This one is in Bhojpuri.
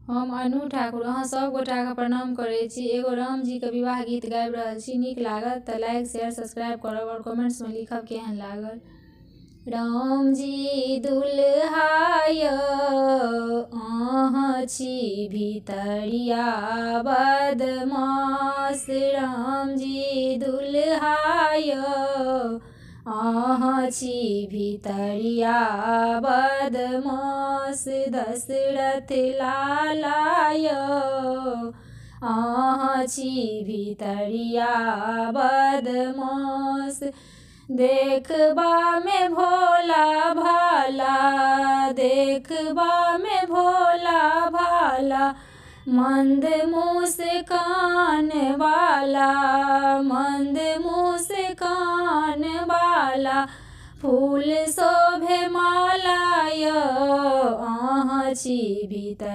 हम अनु ठाकुर अहाँ सब गोटाके प्रणाम करै छी। एगो राम जी के विवाह गीत गाबि रहल छी। नीक लागत तऽ लाइक शेयर सब्सक्राइब करब और कमेंट्स में लिखब केहन लागल। राम जी दुल्हा यौ अहाँ छी भितरिया बदमाश। राम जी दुल्हा यौ अहाँ छी भितरिया बदमाश। दशरथ लाला यौ अहाँ छी भितरिया बदमाश। देखबा में भोला भाला, देखबा में भोला भाला, मंद मुस्कान वाला, मंद मुस्कान वाला। फूल शोभे माला यौ अहाँ छी भीतर